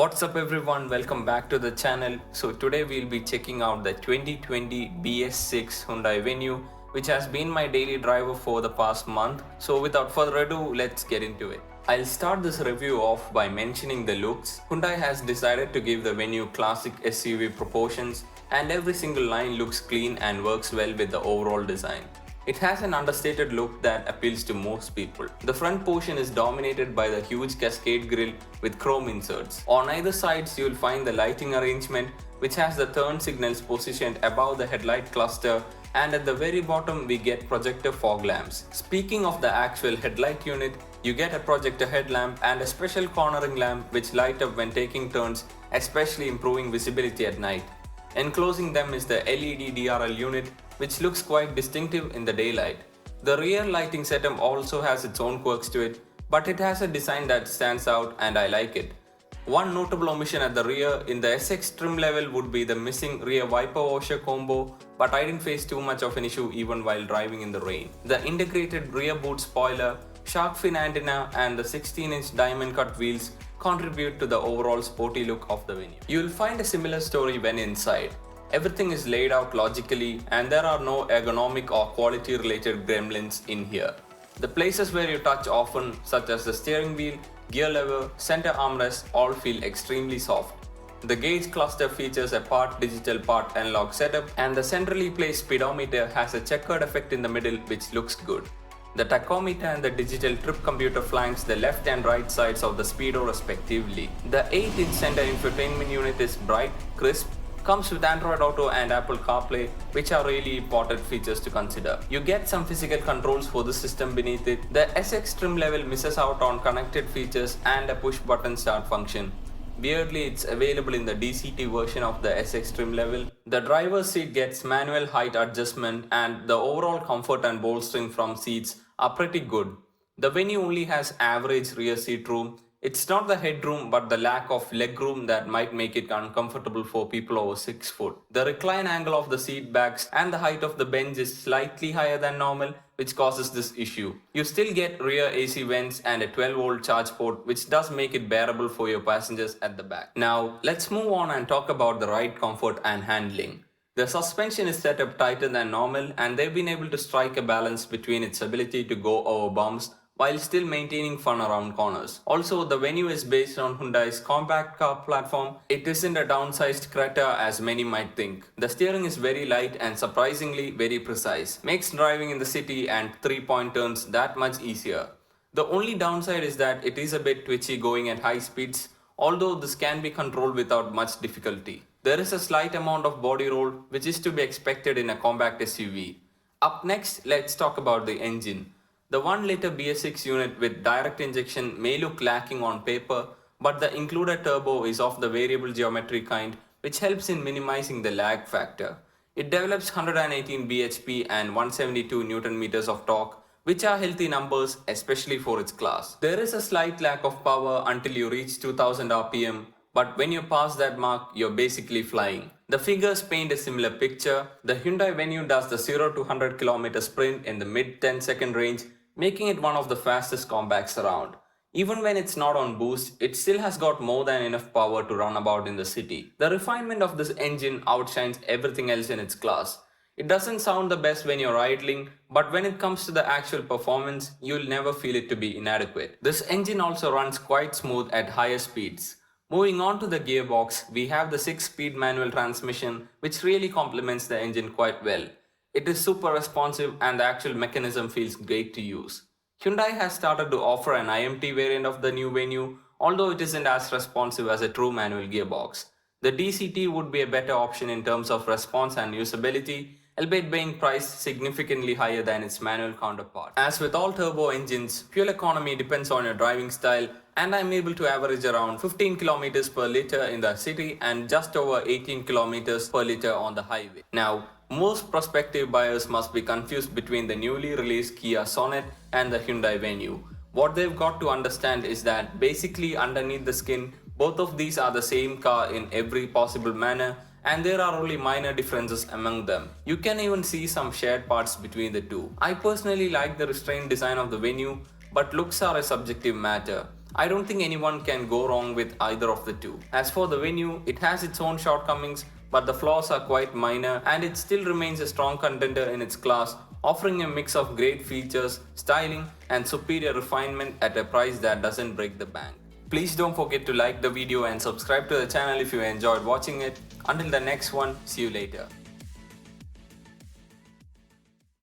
What's up everyone, welcome back to the channel. So today we'll be checking out the 2020 BS6 Hyundai Venue, which has been my daily driver for the past month. So without further ado, let's get into it. I'll start this review off by mentioning the looks. Hyundai has decided to give the Venue classic SUV proportions, and every single line looks clean and works well with the overall design. It has an understated look that appeals to most people. The front portion is dominated by the huge cascade grille with chrome inserts. On either sides, you will find the lighting arrangement, which has the turn signals positioned above the headlight cluster, and at the very bottom we get projector fog lamps. Speaking of the actual headlight unit, you get a projector headlamp and a special cornering lamp which light up when taking turns, especially improving visibility at night. Enclosing them is the LED DRL unit, which looks quite distinctive in the daylight. The rear lighting setup also has its own quirks to it, but it has a design that stands out and I like it. One notable omission at the rear in the SX trim level would be the missing rear wiper washer combo, but I didn't face too much of an issue even while driving in the rain. The integrated rear boot spoiler, shark fin antenna and the 16-inch diamond cut wheels contribute to the overall sporty look of the Venue. You will find a similar story when inside. Everything is laid out logically and there are no ergonomic or quality related gremlins in here. The places where you touch often, such as the steering wheel, gear lever, center armrest, all feel extremely soft. The gauge cluster features a part digital part analog setup, and the centrally placed speedometer has a checkered effect in the middle which looks good. The tachometer and the digital trip computer flanks the left and right sides of the speedo respectively. The 8-inch center infotainment unit is bright, crisp, comes with Android Auto and Apple CarPlay, which are really important features to consider. You get some physical controls for the system beneath it. The SX trim level misses out on connected features and a push button start function. Weirdly, it's available in the DCT version of the SX trim level. The driver's seat gets manual height adjustment and the overall comfort and bolstering from seats are pretty good. The Venue only has average rear seat room. It's not the headroom but the lack of legroom that might make it uncomfortable for people over 6 foot. The recline angle of the seat backs and the height of the bench is slightly higher than normal, which causes this issue. You still get rear AC vents and a 12-volt charge port, which does make it bearable for your passengers at the back. Now let's move on and talk about the ride comfort and handling. The suspension is set up tighter than normal and they've been able to strike a balance between its ability to go over bumps while still maintaining fun around corners. Also, the Venue is based on Hyundai's compact car platform. It isn't a downsized Creta as many might think. The steering is very light and surprisingly very precise. Makes driving in the city and 3-point turns that much easier. The only downside is that it is a bit twitchy going at high speeds, although this can be controlled without much difficulty. There is a slight amount of body roll which is to be expected in a compact SUV. Up next, let's talk about the engine. The 1-liter BS6 unit with direct injection may look lacking on paper, but the included turbo is of the variable geometry kind, which helps in minimizing the lag factor. It develops 118 bhp and 172 Nm of torque, which are healthy numbers especially for its class. There is a slight lack of power until you reach 2000 rpm, but when you pass that mark, you're basically flying. The figures paint a similar picture. The Hyundai Venue does the 0 to 100 km sprint in the mid 10-second range, making it one of the fastest compacts around. Even when it's not on boost, it still has got more than enough power to run about in the city. The refinement of this engine outshines everything else in its class. It doesn't sound the best when you're idling, but when it comes to the actual performance, you'll never feel it to be inadequate. This engine also runs quite smooth at higher speeds. Moving on to the gearbox, we have the 6-speed manual transmission, which really complements the engine quite well. It is super responsive and the actual mechanism feels great to use. Hyundai has started to offer an IMT variant of the new Venue, although it isn't as responsive as a true manual gearbox. The DCT would be a better option in terms of response and usability, albeit being priced significantly higher than its manual counterpart. As with all turbo engines, fuel economy depends on your driving style, and I'm able to average around 15 km per litre in the city and just over 18 km per litre on the highway. Now, most prospective buyers must be confused between the newly released Kia Sonet and the Hyundai Venue. What they've got to understand is that basically underneath the skin, both of these are the same car in every possible manner, and there are only minor differences among them. You can even see some shared parts between the two. I personally like the restrained design of the Venue, but looks are a subjective matter. I don't think anyone can go wrong with either of the two. As for the Venue, it has its own shortcomings, but the flaws are quite minor and it still remains a strong contender in its class, offering a mix of great features, styling and superior refinement at a price that doesn't break the bank. Please don't forget to like the video and subscribe to the channel if you enjoyed watching it. Until the next one, see you later.